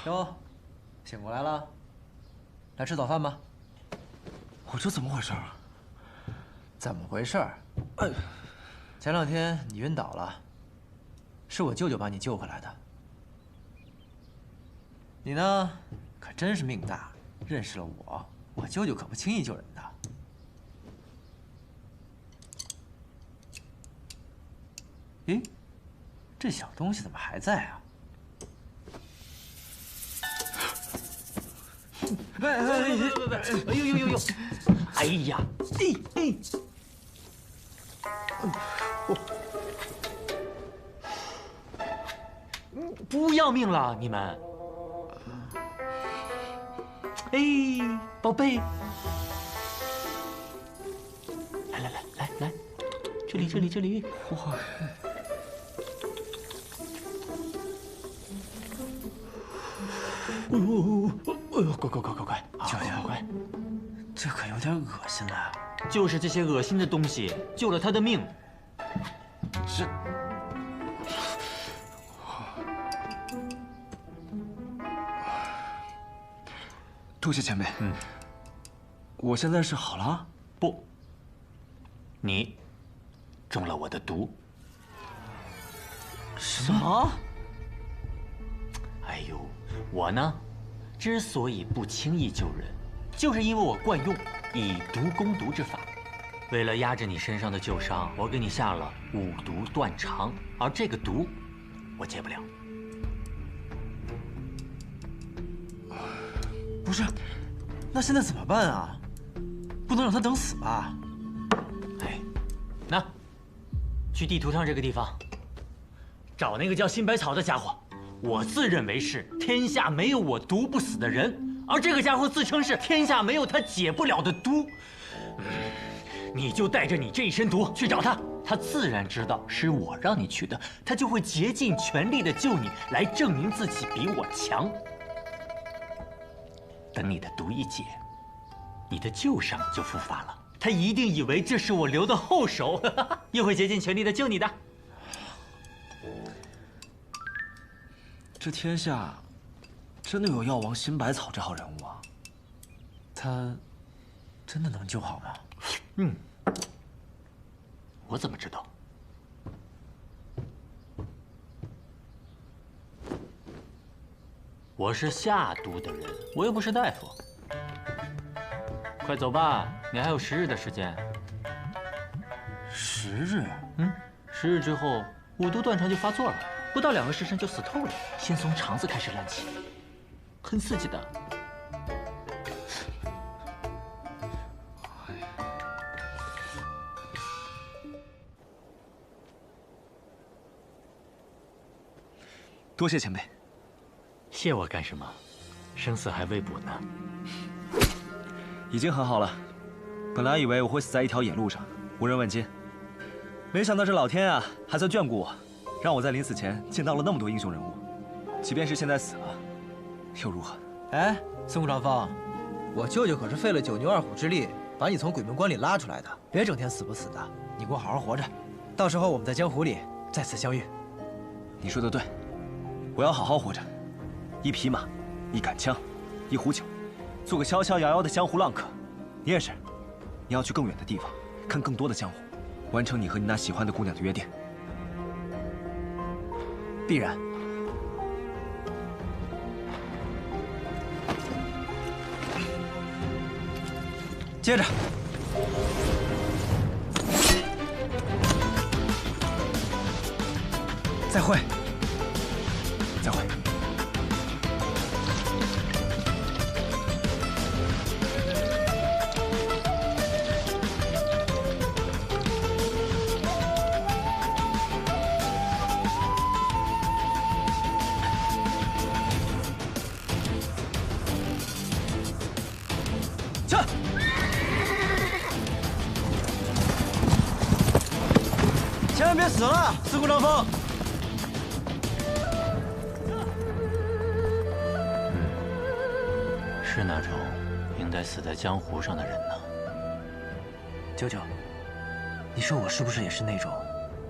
哟，醒过来了，来吃早饭吧。我这怎么回事啊？怎么回事？前2天你晕倒了，是我舅舅把你救回来的。你呢，可真是命大，认识了我，我舅舅可不轻易救人的。咦，这小东西怎么还在啊？ 喂！哎呦！哎呀！不要命了，你们！哎，宝贝，来，这里，哇！哎呦，乖，舅舅，乖，这可有点恶心了。就是这些恶心的东西救了他的命。这，多谢前辈。我现在是好了？不，你中了我的毒。什么？哎呦，我呢，之所以不轻易救人，就是因为我惯用以毒攻毒之法。为了压制你身上的旧伤，我给你下了5毒断肠，而这个毒，我解不了。不是，那现在怎么办啊？不能让他等死吧？哎，那，去地图上这个地方，找那个叫辛百草的家伙。我自认为是天下没有我毒不死的人，而这个家伙自称是天下没有他解不了的毒。你就带着你这一身毒去找他，他自然知道是我让你去的，他就会竭尽全力的救你，来证明自己比我强。等你的毒一解，你的旧伤就复发了，他一定以为这是我留的后手，又会竭尽全力的救你的。这天下真的有药王辛百草这号人物啊？他真的能救好吗？我怎么知道？我是下毒的人，我又不是大夫。快走吧，你还有10日的时间。10日？10日之后5毒断肠就发作了，不到2个时辰就死透了，先从肠子开始烂起，很刺激的。多谢前辈。谢我干什么？生死还未卜呢。已经很好了。本来以为我会死在一条野路上，无人问津，没想到这老天啊，还算眷顾我，让我在临死前见到了那么多英雄人物。即便是现在死了，又如何？哎，孙顾长风，我舅舅可是费了9牛2虎之力把你从鬼门关里拉出来的，别整天死不死的，你给我好好活着，到时候我们在江湖里再次相遇。你说的对，我要好好活着。1匹马，1杆枪，1壶酒，做个逍逍遥遥的江湖浪客。你也是，你要去更远的地方，看更多的江湖，完成你和你那喜欢的姑娘的约定。必然。接着，再会，再会。去！千万别死了，司顾长风！是那种应该死在江湖上的人呢。舅舅，你说我是不是也是那种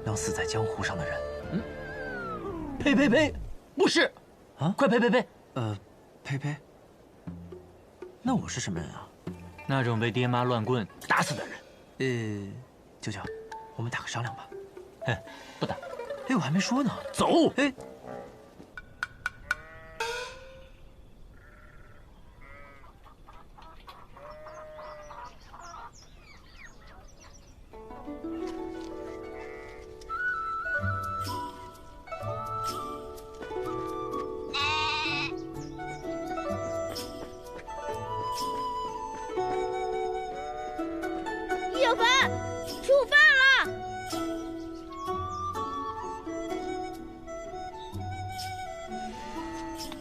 能死在江湖上的人？呸！不是！啊，快呸！呸呸，那我是什么人啊？那种被爹妈乱棍打死的人。舅舅，我们打个商量吧。哼，不打。哎，我还没说呢。走。哎。小凡，吃午饭了。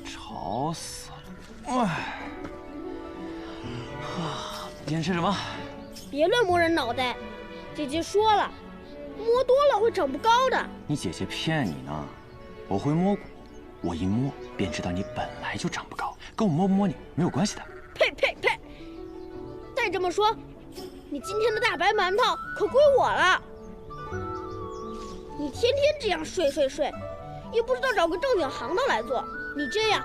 吵死了！哎，今天吃什么？别乱摸人脑袋，姐姐说了，摸多了会长不高的。你姐姐骗你呢，我会摸骨，我一摸便知道你本来就长不高，跟我摸不摸你没有关系的。呸呸呸！再这么说，你今天的大白馒头可归我了。你天天这样睡，也不知道找个正经行当来做，你这样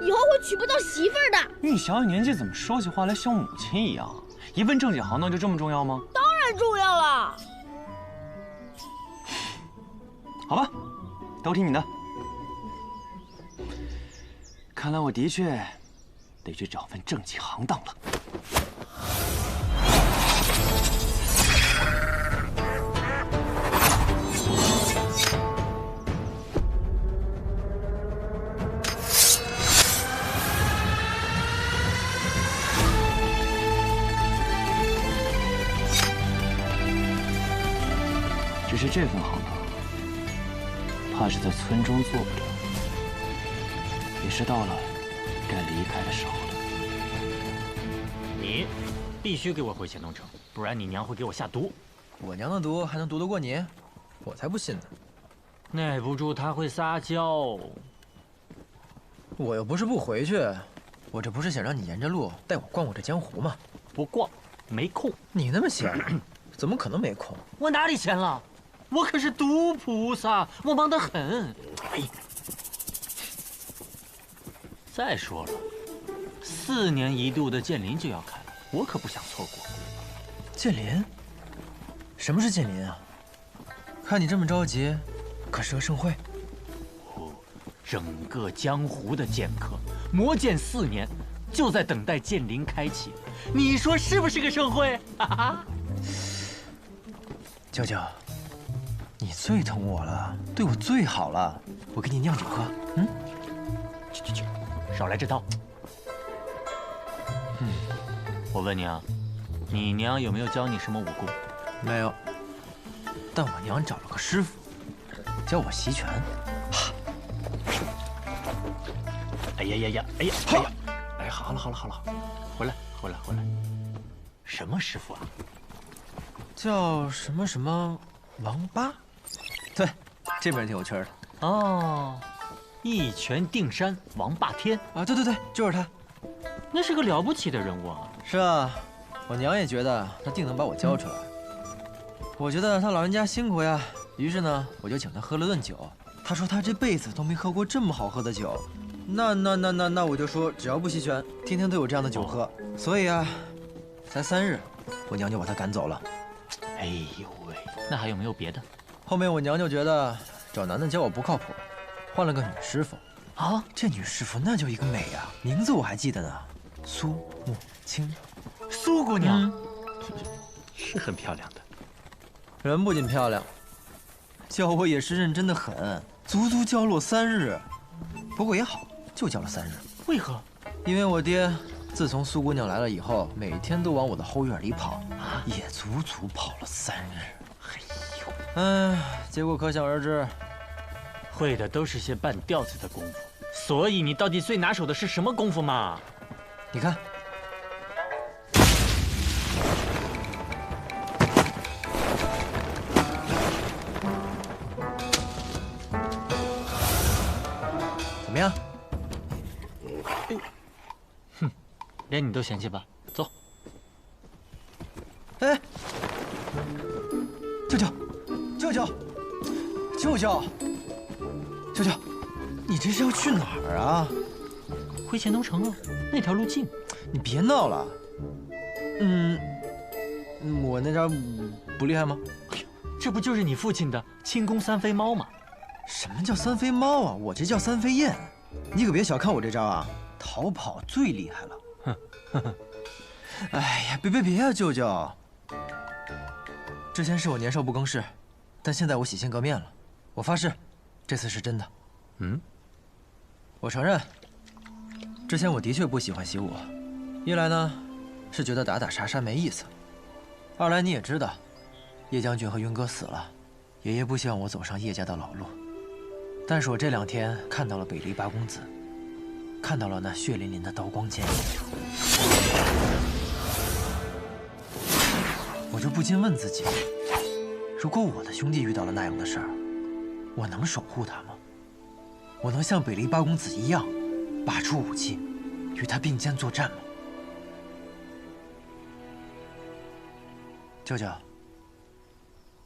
以后会娶不到媳妇儿的。你小小年纪怎么说起话来像母亲一样？一份正经行当就这么重要吗？当然重要了。好吧，都听你的。看来我的确得去找份正经行当了。只是这份行当，怕是在村中做不了，也是到了该离开的时候了。你必须给我回乾东城，不然你娘会给我下毒。我娘的毒还能毒得过你？我才不信呢！耐不住她会撒娇。我又不是不回去，我这不是想让你沿着路带我逛逛这江湖吗？不逛，没空。你那么闲，怎么可能没空？我哪里闲了？我可是毒菩萨，我忙得很。哎，再说了，4年一度的剑林就要开了，我可不想错过。剑林？什么是剑林啊？看你这么着急，可是个盛会？整个江湖的剑客，磨剑4年，就在等待剑林开启。你说是不是个盛会？哈哈。舅舅，你最疼我了，对我最好了，我给你酿酒喝。嗯，去，少来这套。我问你啊，你娘有没有教你什么武功？没有，但我娘找了个师傅，教我习拳。哎呀！哎，好了，回来。什么师傅啊？叫什么王八？对，这名挺有趣的。哦，一拳定山王霸天啊！对，就是他。那是个了不起的人物啊。是啊，我娘也觉得他定能把我教出来。我觉得他老人家辛苦呀，于是呢，我就请他喝了顿酒。他说他这辈子都没喝过这么好喝的酒。那我就说，只要不习拳，天天都有这样的酒喝。所以啊，才3日，我娘就把他赶走了。哎呦喂，那还有没有别的？后面我娘就觉得找男的教我不靠谱，换了个女师傅。啊，这女师傅那叫一个美呀，名字我还记得呢，苏木青。苏姑娘，是很漂亮的。人不仅漂亮，教我也是认真的很，足足教了我3日。不过也好，就教了3日。为何？因为我爹自从苏姑娘来了以后，每天都往我的后院里跑，也足足跑了3日。哎呦，结果可想而知。会的都是些半吊子的功夫，所以你到底最拿手的是什么功夫嘛？你看，怎么样？哼，连你都嫌弃吧？走。哎，舅舅，你这是要去哪儿啊？回黔东城啊，那条路近。你别闹了。我那招不厉害吗？这不就是你父亲的轻功三飞猫吗？什么叫三飞猫啊？我这叫三飞燕。你可别小看我这招啊，逃跑最厉害了。哼，哎呀，别啊，舅舅。之前是我年少不更事，但现在我洗心革面了。我发誓，这次是真的。我承认，之前我的确不喜欢习武。一来呢，是觉得打打杀杀没意思；二来你也知道，叶将军和云哥死了，爷爷不希望我走上叶家的老路。但是我这2天看到了北离八公子，看到了那血淋淋的刀光剑影，我就不禁问自己：如果我的兄弟遇到了那样的事儿，我能守护他吗？我能像北离八公子一样，拔出武器，与他并肩作战吗？舅舅，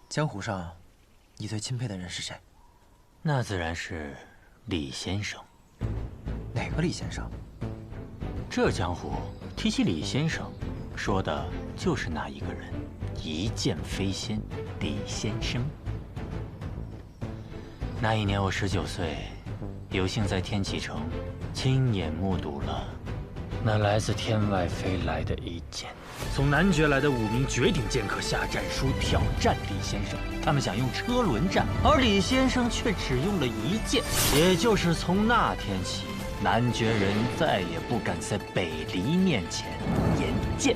江湖上，你最钦佩的人是谁？那自然是李先生。哪个李先生？这江湖提起李先生，说的就是那一个人——一剑飞仙李先生。那一年我19岁，有幸在天启城亲眼目睹了那来自天外飞来的一剑。从男爵来的5名绝顶剑客下战书挑战李先生，他们想用车轮战，而李先生却只用了1剑。也就是从那天起，男爵人再也不敢在北离面前言剑。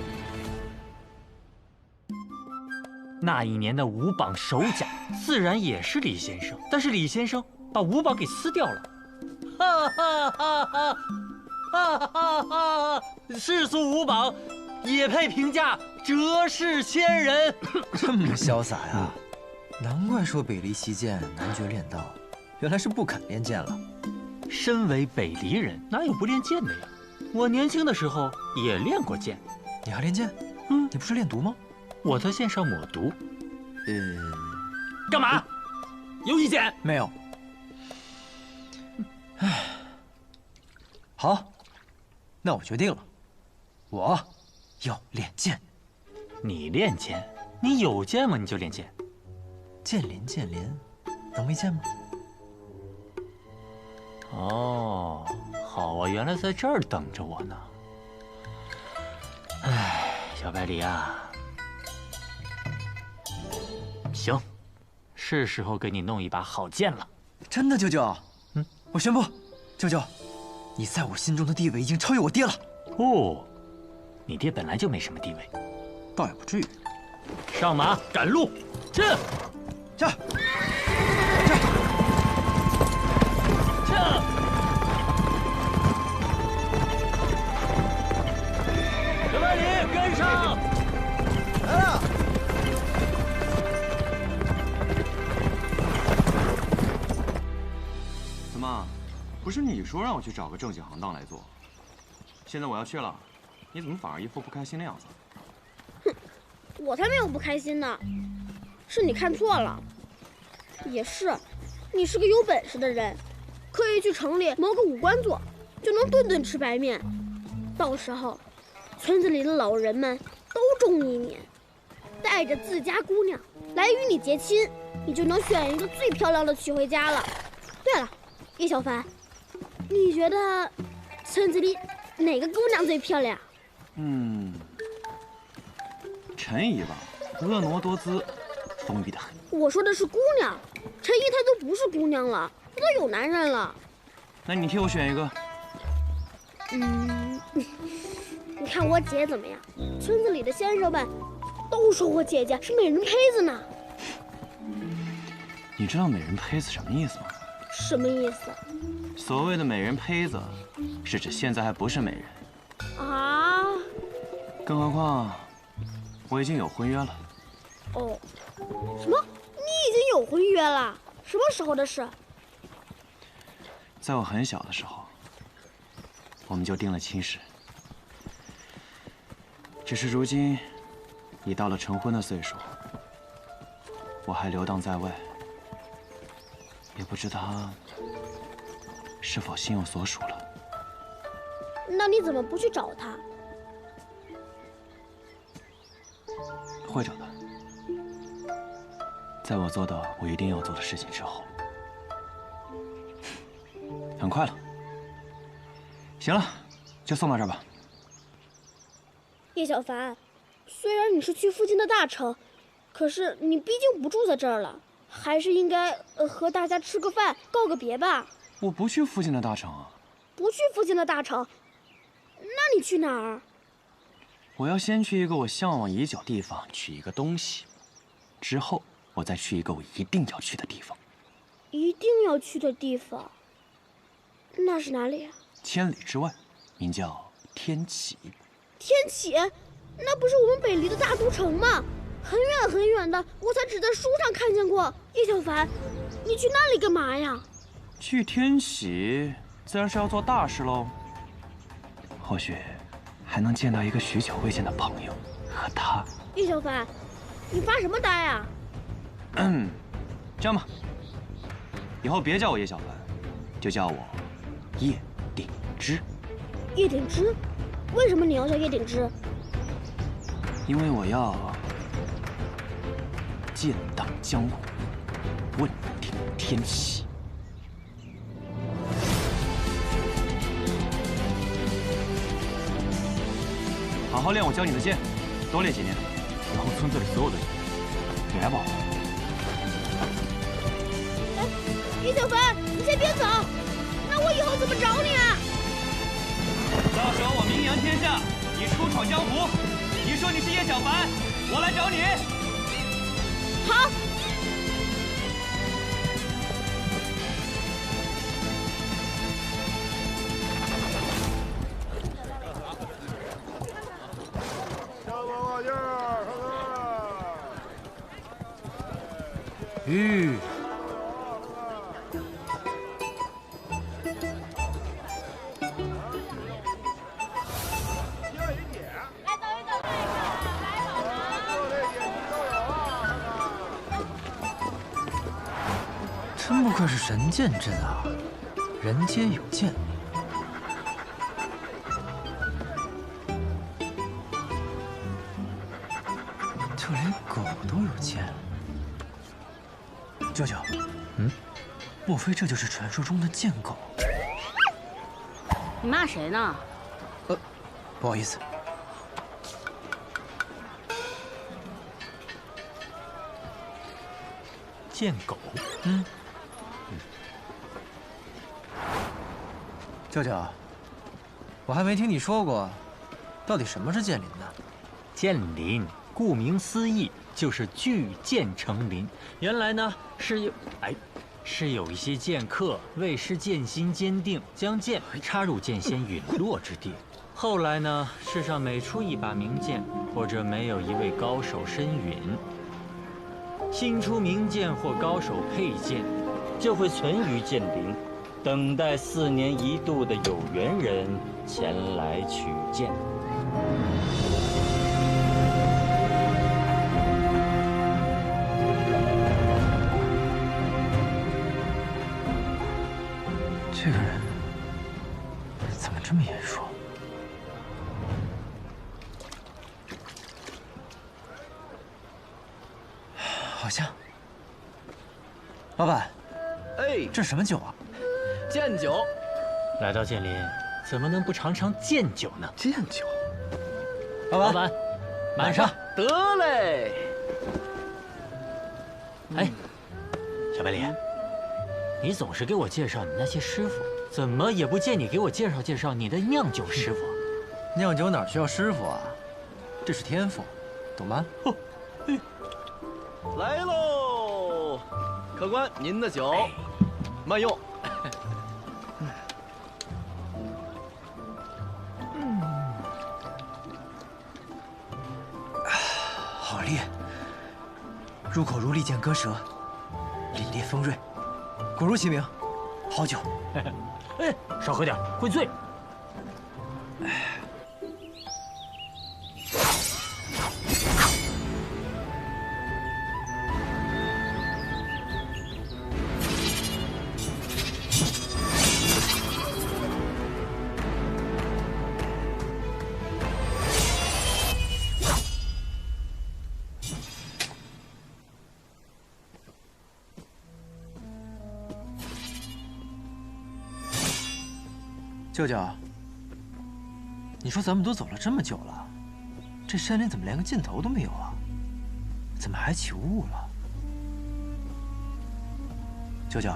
那一年的5榜首甲自然也是李先生，但是李先生把5榜给撕掉了。哈哈哈哈哈哈哈！世俗5榜也配评价折世仙人。这么潇洒呀，难怪说北离西剑，男爵练刀，原来是不肯练剑了。身为北离人，哪有不练剑的呀？我年轻的时候也练过剑。你还练剑？你不是练毒吗？我在剑上抹毒。干嘛？有意见？没有。唉，好，那我决定了，我要练剑。你练剑？你有剑吗？你就练剑？剑林剑林，能没剑吗？哦，好啊，原来在这儿等着我呢。哎，小百里啊，行，是时候给你弄一把好剑了。真的，舅舅？我宣布，舅舅，你在我心中的地位已经超越我爹了。哦，你爹本来就没什么地位，倒也不至于。上马赶路，去！去！小百里，跟上！来了。怎么，不是你说让我去找个正经行当来做？现在我要去了，你怎么反而一副不开心的样子？哼，我才没有不开心呢，是你看错了。也是，你是个有本事的人，可以去城里谋个武官做，就能顿顿吃白面。到时候，村子里的老人们都中意你，带着自家姑娘来与你结亲，你就能选一个最漂亮的娶回家了。对了，叶小凡，你觉得村子里哪个姑娘最漂亮？陈姨吧，婀娜多姿，风韵得很。我说的是姑娘，陈姨她都不是姑娘了，她都有男人了。那你替我选一个。你看我姐怎么样？村子里的先生们都说我姐姐是美人胚子呢。你知道美人胚子什么意思吗？什么意思？所谓的美人胚子，是指现在还不是美人。啊？更何况，我已经有婚约了。哦，什么？你已经有婚约了？什么时候的事？在我很小的时候，我们就定了亲事。只是如今，已到了成婚的岁数，我还流荡在外，也不知他是否心有所属了。那你怎么不去找他？会找的，在我做到我一定要做的事情之后。很快了。行了，就送到这儿吧。叶小凡，虽然你是去附近的大城，可是你毕竟不住在这儿了，还是应该和大家吃个饭，告个别吧。我不去附近的大城啊。不去附近的大城，那你去哪儿？我要先去一个我向往已久的地方取一个东西，之后我再去一个我一定要去的地方。一定要去的地方，那是哪里啊？千里之外，名叫天启。天启，那不是我们北离的大都城吗？很远很远的，我才只在书上看见过。叶小凡，你去那里干嘛呀？去天启，自然是要做大事喽。或许还能见到一个许久未见的朋友，和他。叶小凡，你发什么呆啊？这样吧，以后别叫我叶小凡，就叫我叶鼎之。叶鼎之？为什么你要叫叶鼎之？因为我要剑荡江湖，问鼎天启。好好练我教你的剑，多练几年，以后村子里所有的人你来保护。叶小凡，你先别走，那我以后怎么找你啊？到时候我名扬天下，你出闯江湖，你说你是叶小凡，我来找你。好。真不愧是神剑阵啊，人皆有剑。就连狗都有剑。舅舅，莫非这就是传说中的剑狗？你骂谁呢？不好意思。剑狗？舅舅，我还没听你说过，到底什么是剑林呢？剑林，顾名思义就是巨剑成林。原来呢是有一些剑客为施剑心坚定，将剑插入剑仙陨落之地。后来呢，世上每出一把名剑，或者没有一位高手身陨，新出名剑或高手佩剑，就会存于剑林，等待4年一度的有缘人前来取剑。这个人怎么这么眼熟？好像。老板，哎，这是什么酒啊？剑酒。来到剑林，怎么能不尝尝剑酒呢？剑酒。老板，满上。得嘞。哎，小白脸，你总是给我介绍你那些师傅，怎么也不见你给我介绍介绍你的酿酒师傅？酿酒哪需要师傅啊？这是天赋，懂吗？来喽，客官，您的酒，慢用。好烈，入口如利剑割舌，凛冽锋锐，果如其名，好酒。哎，少喝点，会醉。舅舅，你说咱们都走了这么久了，这山林怎么连个尽头都没有啊？怎么还起雾了？舅舅，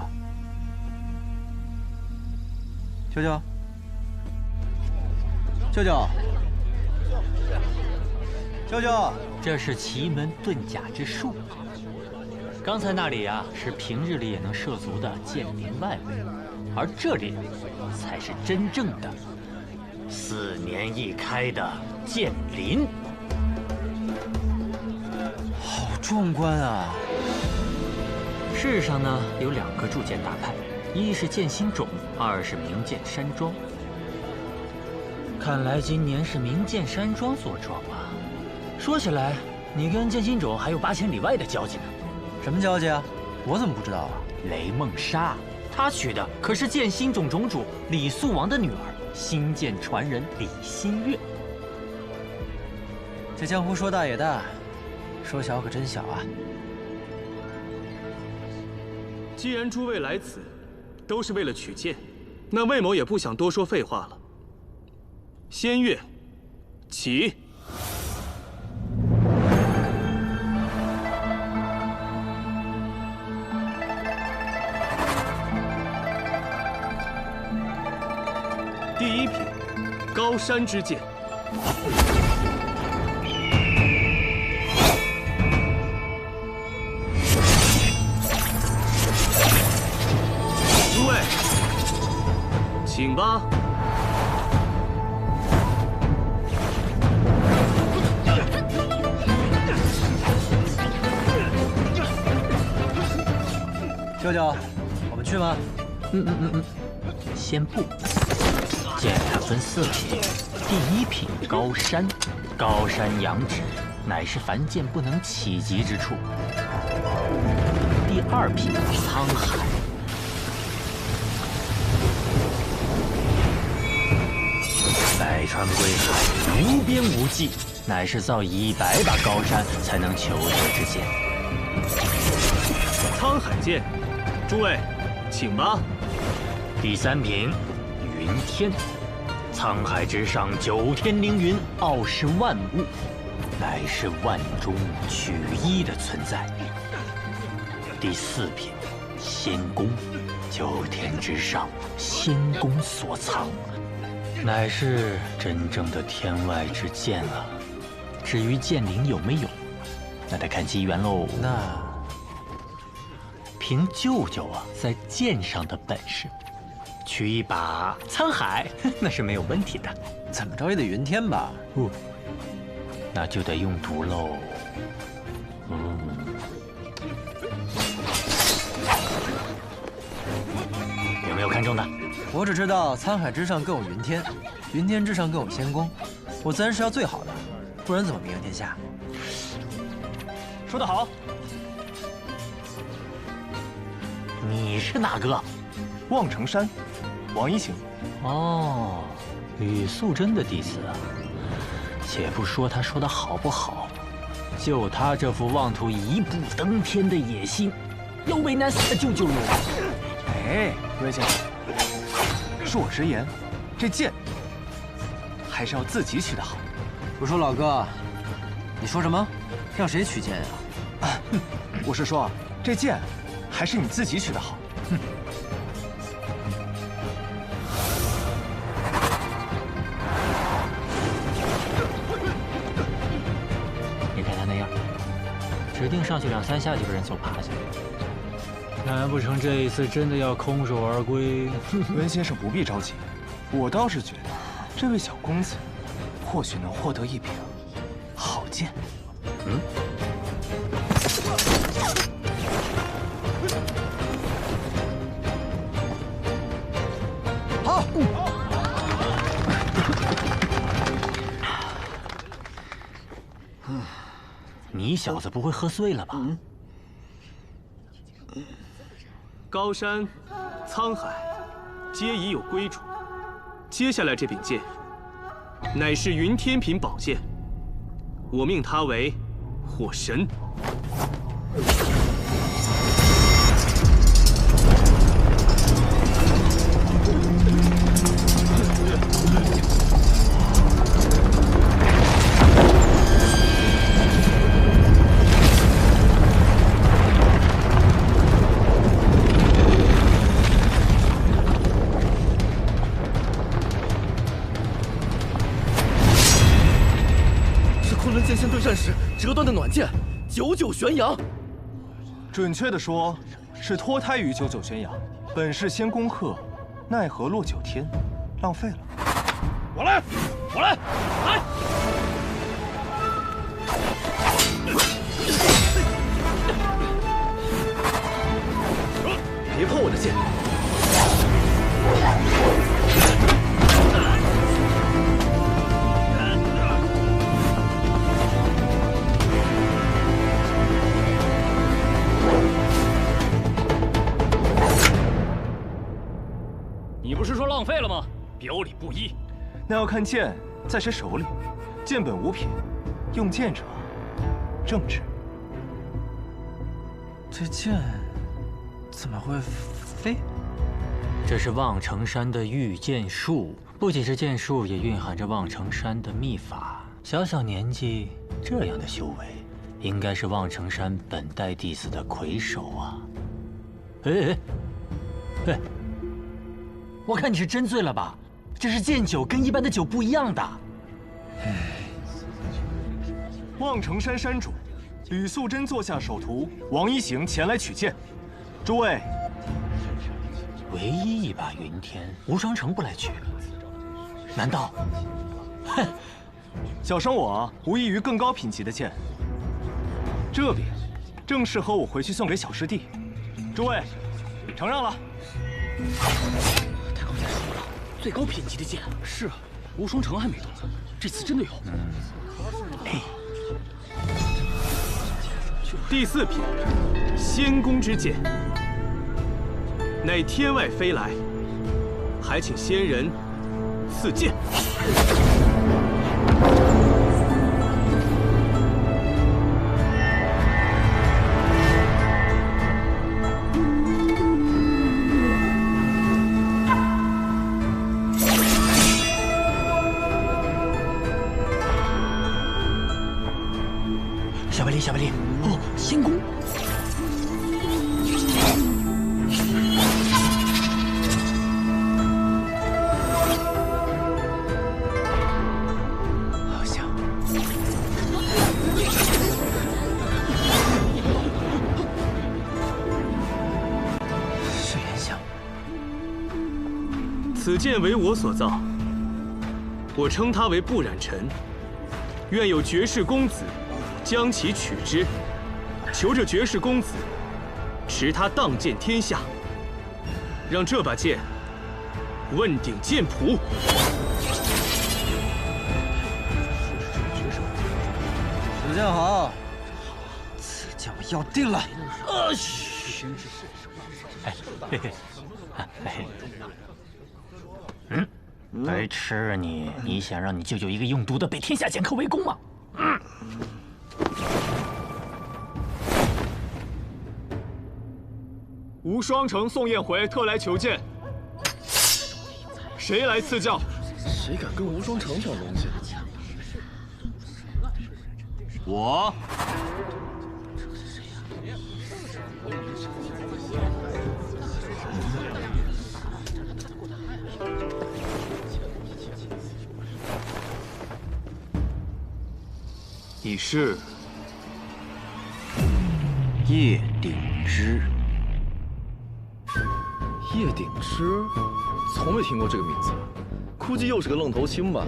舅舅，舅舅，舅舅，这是奇门遁甲之术。刚才那里啊，是平日里也能涉足的剑林外围，而这里才是真正的4年一开的剑林。好壮观啊！世上呢有2个铸剑大派，一是剑心种，二是名剑山庄。看来今年是名剑山庄坐庄啊。说起来，你跟剑心种还有8千里外的交集呢。什么交集啊？我怎么不知道啊？雷梦莎，她娶的可是剑心种种主李素王的女儿，星剑传人李新月。这江湖说大也大，说小可真小啊。既然诸位来此，都是为了取剑，那魏某也不想多说废话了。仙乐，起！第1品，高山之剑。诸位，请吧。舅舅，我们去吗？先不。剑它分4品，第1品高山，高山仰止，乃是凡剑不能企及之处。第2品沧海，百川归海，无边无际，乃是造100把高山才能求得之剑。沧海剑，诸位，请吧。第3品云天，沧海之上9天凌云，傲视万物，乃是万中取一的存在。第4品仙宫，9天之上仙宫所藏，乃是真正的天外之剑啊。至于剑灵有没有，那得看机缘喽。那凭舅舅啊在剑上的本事，取一把沧海那是没有问题的。怎么着也得云天吧？那就得用毒喽。有没有看中的？我只知道沧海之上更有云天，云天之上更有仙宫，我自然是要最好的，不然怎么名扬天下？说得好。你是哪个？望城山，王一行。哦，吕素贞的弟子啊。且不说他说的好不好，就他这副妄图一步登天的野心，要为难死的舅舅哟。哎，魏先生，恕我直言，这剑还是要自己取的好。我说老哥，你说什么？让谁取剑啊？我是说，这剑还是你自己取的好。你看他那样，指定上去2、3下就被人揍趴下。难不成这一次真的要空手而归？温先生不必着急，我倒是觉得这位小公子或许能获得一柄好剑。好。你小子不会喝醉了吧？高山、沧海，皆已有归主。接下来这柄剑，乃是云天品宝剑，我命它为火神。时折断的暖剑，久久悬阳。准确的说，是脱胎于久久悬阳。本是先恭贺，奈何落九天，浪费了。我来，来！别碰我的剑！你不是说浪费了吗？表里不一。那要看剑在谁手里。剑本无品，用剑者正直。这剑怎么会飞？这是望城山的御剑术，不仅是剑术，也蕴含着望城山的秘法。小小年纪这样的修为，应该是望城山本代弟子的魁首啊！哎，我看你是真醉了吧？这是剑酒，跟一般的酒不一样的。望城山山主吕素贞座下手徒王一行前来取剑。诸位，唯一一把云天，无双城不来取，难道？哼！小生我无异于更高品级的剑，这柄正适合我回去送给小师弟。诸位，承让了。他刚才说了，最高品级的剑。是啊，无双城还没动，这次真的有。第4品，仙宫之剑，乃天外飞来，还请仙人赐剑。小白丽，哦，仙宫。好像。是莲香。此剑为我所造，我称它为不染尘。愿有绝世公子将其取之，求这绝世公子持他荡剑天下，让这把剑问鼎剑谱。主将好，此剑我要定了。白痴啊你！你想让你舅舅一个用毒的被天下剑客围攻吗？无双城宋彦回特来求见，谁来赐教？谁敢跟无双城抢东西？我。你是叶鼎之。叶鼎之，从没听过这个名字，估计又是个愣头青吧。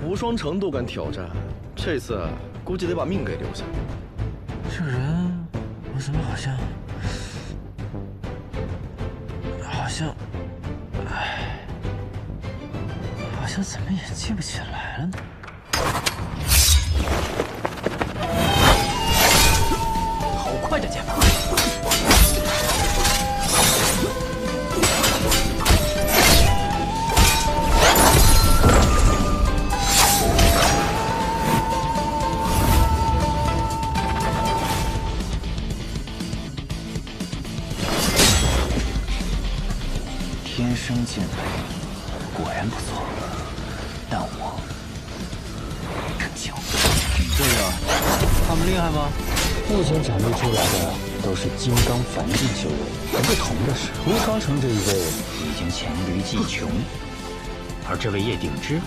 无双城都敢挑战，这次估计得把命给留下。这人，我怎么好像怎么也记不起来了呢？好快的剑法！天生剑法，果然不错，但我更强。这个，他们厉害吗？目前展露出来的都是金刚凡境修为，不同的是，无双城这一位已经黔驴技穷，而这位叶鼎之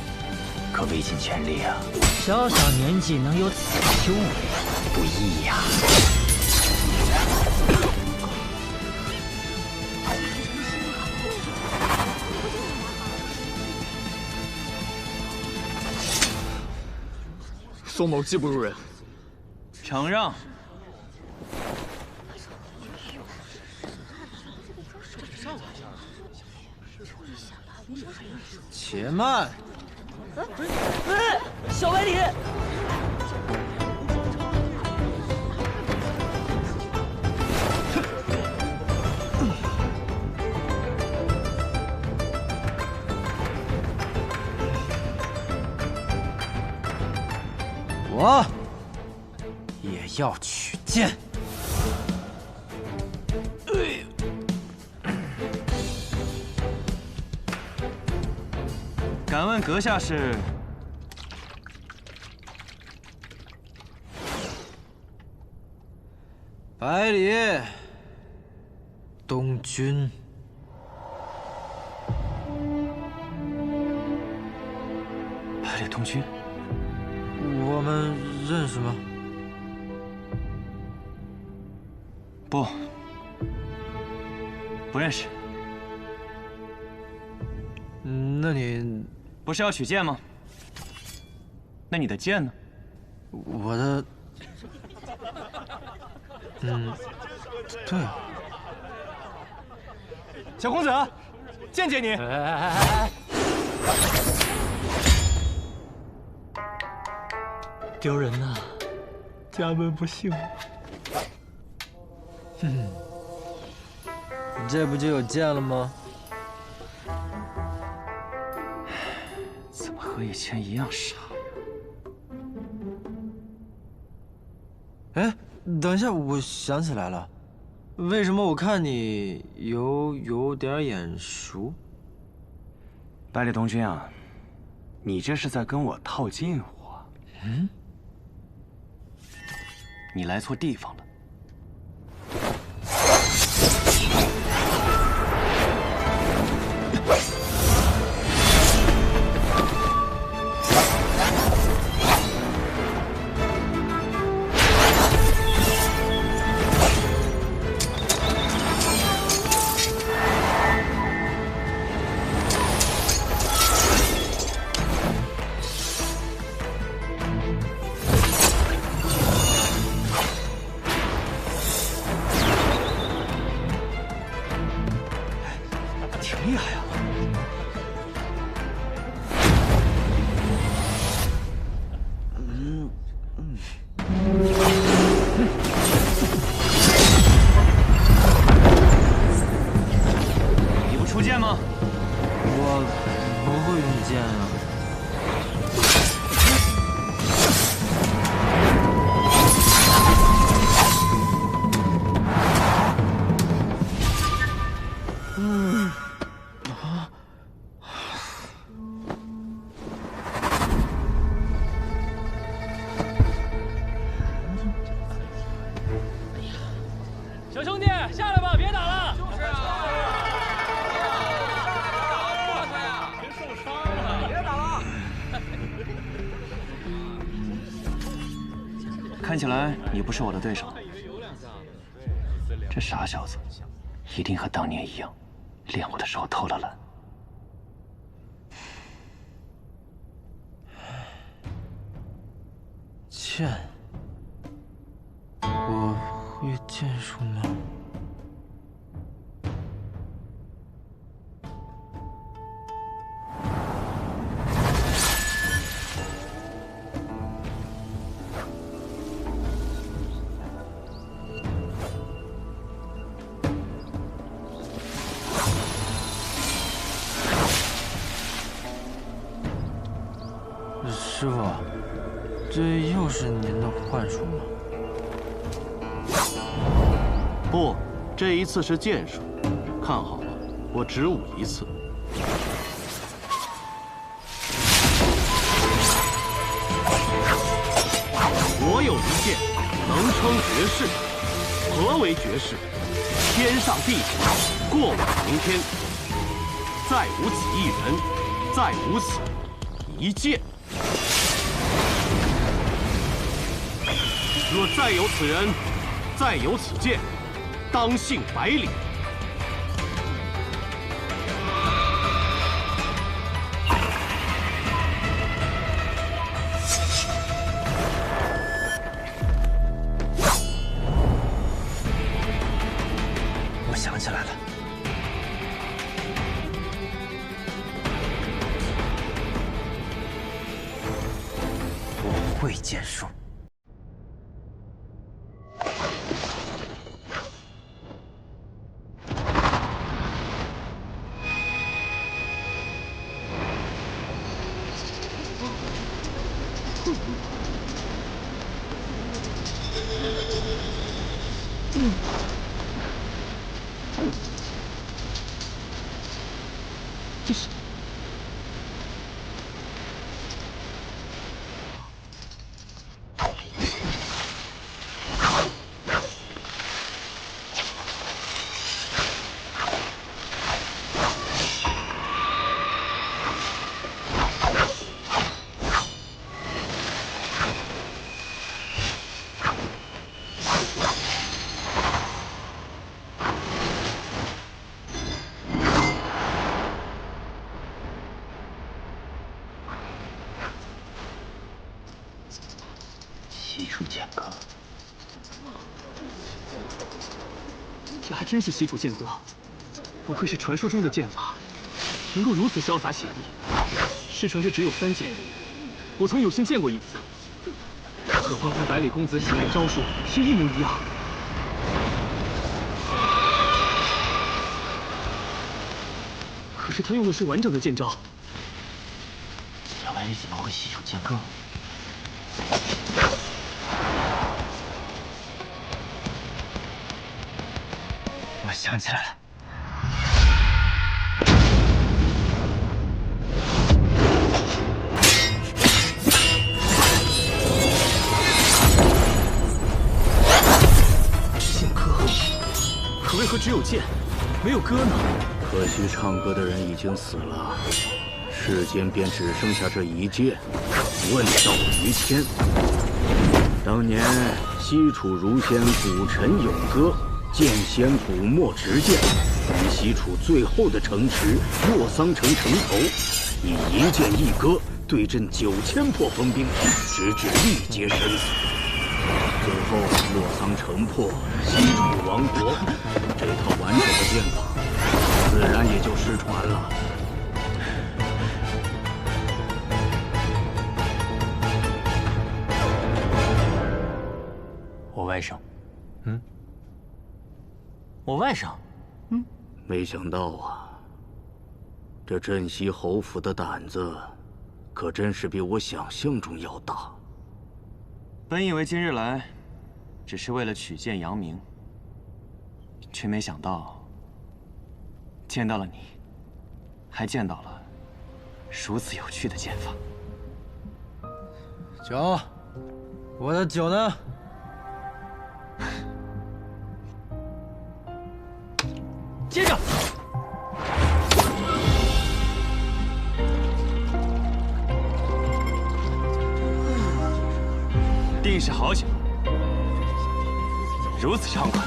可未尽全力啊！小小年纪能有此修为，不易呀。宋某技不如人，承让。且慢！小白李，我也要取剑。敢问阁下是？百里东君。百里东君，我们认识吗？不认识。那你不是要取剑吗？那你的剑呢？我的，对啊。小公子，见见你。丢人呐！家门不幸。这不就有剑了吗？怎么和以前一样傻？哎，等一下，我想起来了，为什么我看你有点眼熟？百里东君啊，你这是在跟我套近乎啊？你来错地方了。厉害啊！你不出剑吗？我不会用剑啊。小兄弟，下来吧，别打了。就是啊。别受伤了，别打了。看起来你不是我的对手。这傻小子，一定和当年一样，练我的时候偷了懒。剑，我会剑术吗？师傅，这又是您的幻术吗？不，这一次是剑术。看好了，我只舞一次。我有一剑，能称绝世。何为绝世？天上地下，过往明天，再无此一人，再无此一剑。若再有此人，再有此剑，当幸百里。我想起来了，我会剑术。这是西楚剑阁，这还真是西楚剑阁，不愧是传说中的剑法，能够如此潇洒写意。师承这只有3剑，我曾有幸见过一次，和刚刚百里公子使用的招数是一模一样。可是他用的是完整的剑招。小白玉怎么会西楚剑阁？我想起来了，剑歌，可为何只有剑，没有歌呢？可惜唱歌的人已经死了，世间便只剩下这一剑，问道于天。当年西楚儒仙古尘咏歌，剑仙古墨执剑，于西楚最后的城池洛桑城城头，以一剑一歌对阵9000破锋兵，直至力竭生死。最后洛桑城破，西楚亡国，这套完整的剑法，自然也就失传了。我外甥，我外甥，没想到啊，这镇西侯府的胆子，可真是比我想象中要大。本以为今日来，只是为了取剑扬名，却没想到见到了你，还见到了如此有趣的剑法。酒，我的酒呢？接着，定是好酒，如此畅快。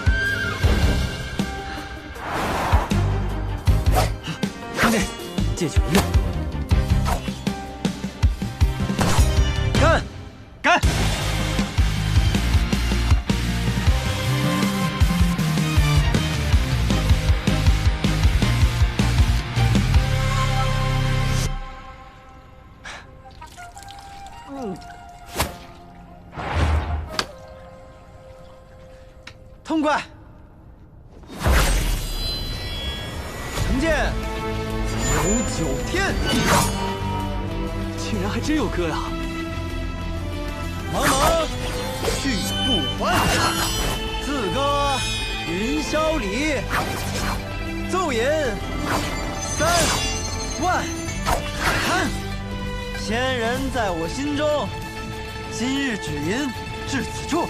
兄弟，借酒一乐。干！干！痛快！成剑99天，竟然还真有歌呀！茫茫去不还，自歌云霄里，奏饮3万坛。仙人在我心中，今日只吟至此处。